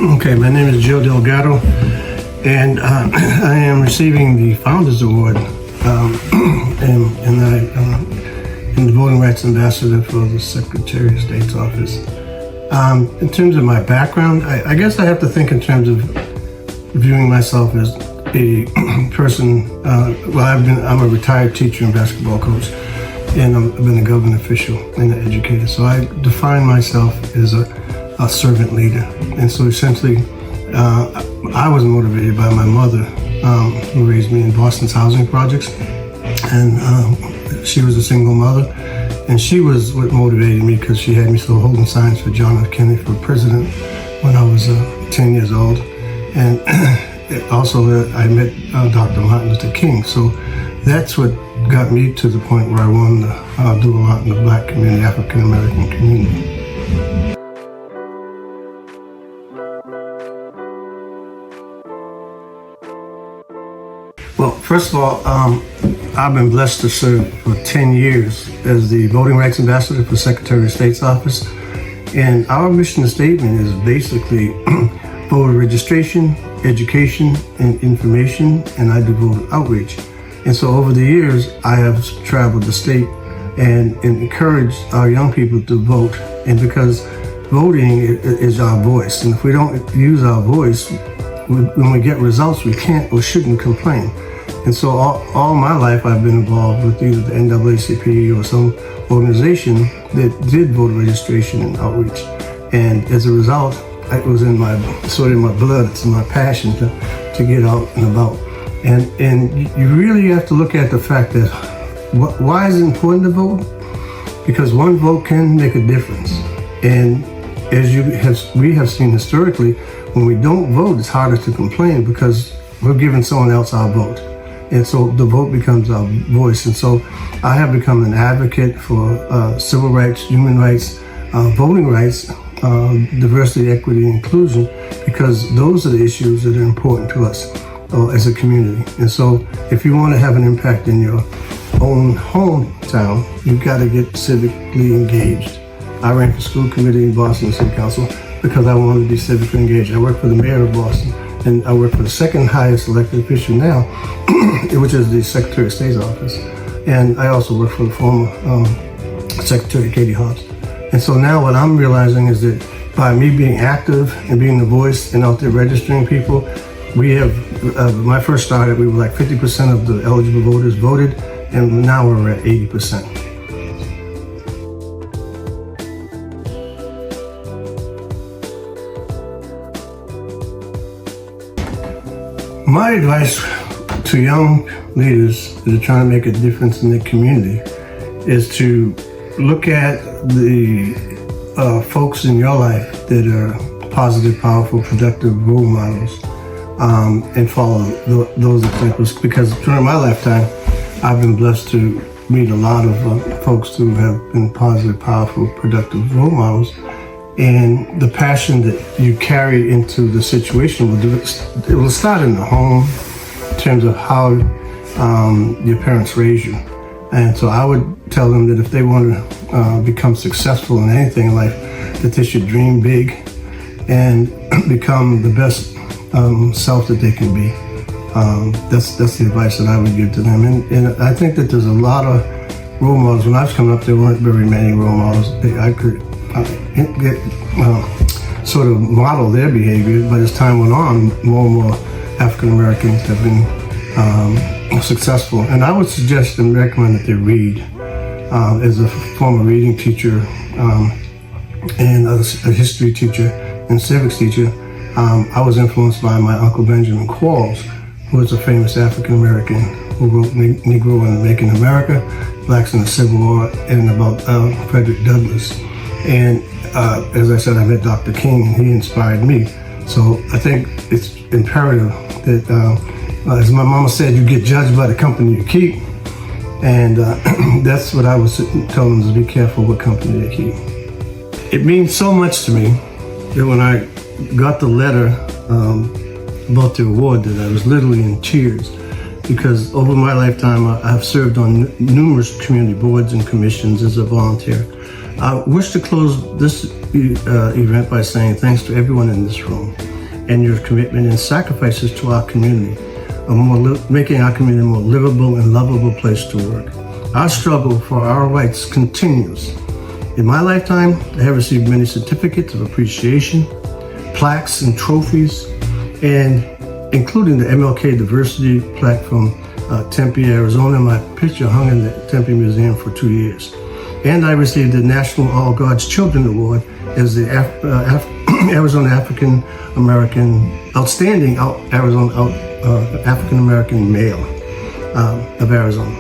Okay, my name is Joe Delgardo, and I am receiving the Founders Award, and I am the Voting Rights Ambassador for the Secretary of State's office. In terms of my background, I guess I have to think in terms of viewing myself as a person. I'm a retired teacher and basketball coach, and I've been a government official and an educator. So I define myself as a servant leader. And so essentially, I was motivated by my mother, who raised me in Boston's housing projects. And she was a single mother. And she was what motivated me, because she had me still holding signs for John F. Kennedy for president when I was 10 years old. And also I met Dr. Martin Luther King. So that's what got me to the point where I wanted to do a lot in the Black community, African American community. Well, first of all, I've been blessed to serve for 10 years as the Voting Rights Ambassador for Secretary of State's office. And our mission statement is basically voter registration, education, and information, and I do voter outreach. And so over the years, I have traveled the state and encouraged our young people to vote. And because voting is our voice, and if we don't use our voice, when we get results, we can't or shouldn't complain. And so all my life, I've been involved with either the NAACP or some organization that did voter registration and outreach. And as a result, it was in my blood. It's my passion to get out and about. And you really have to look at the fact that why is it important to vote? Because one vote can make a difference. And as we have seen historically, when we don't vote, it's harder to complain because we're giving someone else our vote. And so the vote becomes our voice. And so I have become an advocate for civil rights, human rights, voting rights, diversity, equity, and inclusion, because those are the issues that are important to us as a community. And so if you want to have an impact in your own hometown, you've got to get civically engaged. I ran for school committee in Boston City Council because I wanted to be civically engaged. I work for the mayor of Boston, and I work for the second highest elected official now, which is the Secretary of State's office. And I also work for the former Secretary Katie Hobbs. And so now what I'm realizing is that by me being active and being the voice and out there registering people, we have, when I first started, we were like 50% of the eligible voters voted, and now we're at 80%. My advice to young leaders that are trying to make a difference in their community is to look at the folks in your life that are positive, powerful, productive role models, and follow those examples. Because during my lifetime, I've been blessed to meet a lot of folks who have been positive, powerful, productive role models. And the passion that you carry into the situation it will start in the home in terms of how your parents raised you. And so I would tell them that if they want to become successful in anything in life, that they should dream big and become the best self that they can be. That's the advice that I would give to them. And I think that there's a lot of role models. When I was coming up, there weren't very many role models. I could sort of model their behavior, but as time went on, more and more African Americans have been successful. And I would suggest and recommend that they read. As a former reading teacher and a history teacher and civics teacher, I was influenced by my Uncle Benjamin Quarles, who was a famous African American who wrote Negro in Making America, Blacks in the Civil War, and about Frederick Douglass. And as I said, I met Dr. King, and he inspired me. So I think it's imperative that, as my mama said, you get judged by the company you keep. And that's what I was telling them, is be careful what company they keep. It means so much to me that when I got the letter about the award, that I was literally in tears, because over my lifetime I've served on numerous community boards and commissions as a volunteer. I wish to close this event by saying thanks to everyone in this room. and your commitment and sacrifices to our community, making our community a more livable and lovable place to work. Our struggle for our rights continues. In my lifetime, I have received many certificates of appreciation, plaques and trophies, and including the MLK Diversity plaque from Tempe, Arizona. My picture hung in the Tempe Museum for 2 years. And I received the National All God's Children Award as the Arizona African American Outstanding African American Male of Arizona.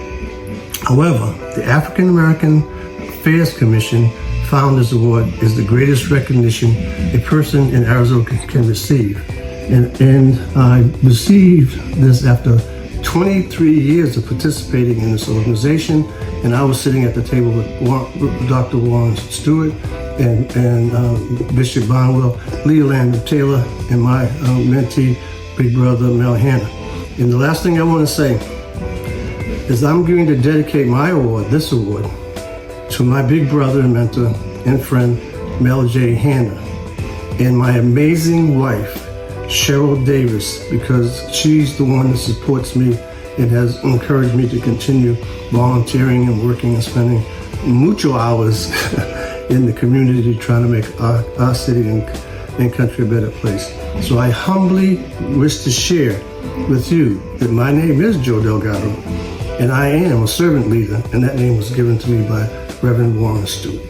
However, the African American Affairs Commission found this award is the greatest recognition a person in Arizona can receive. And I received this after 23 years of participating in this organization, and I was sitting at the table with Dr. Warren Stewart and Bishop Bonwell, Leland Taylor, and my mentee, big brother Mel Hanna. And the last thing I want to say is I'm going to dedicate my award, this award, to my big brother and mentor and friend, Mel J. Hanna, and my amazing wife, Cheryl Davis, because she's the one that supports me and has encouraged me to continue volunteering and working and spending mucho hours in the community trying to make our city and country a better place. So I humbly wish to share with you that my name is Joe Delgardo, and I am a servant leader, and that name was given to me by Reverend Warren Stewart.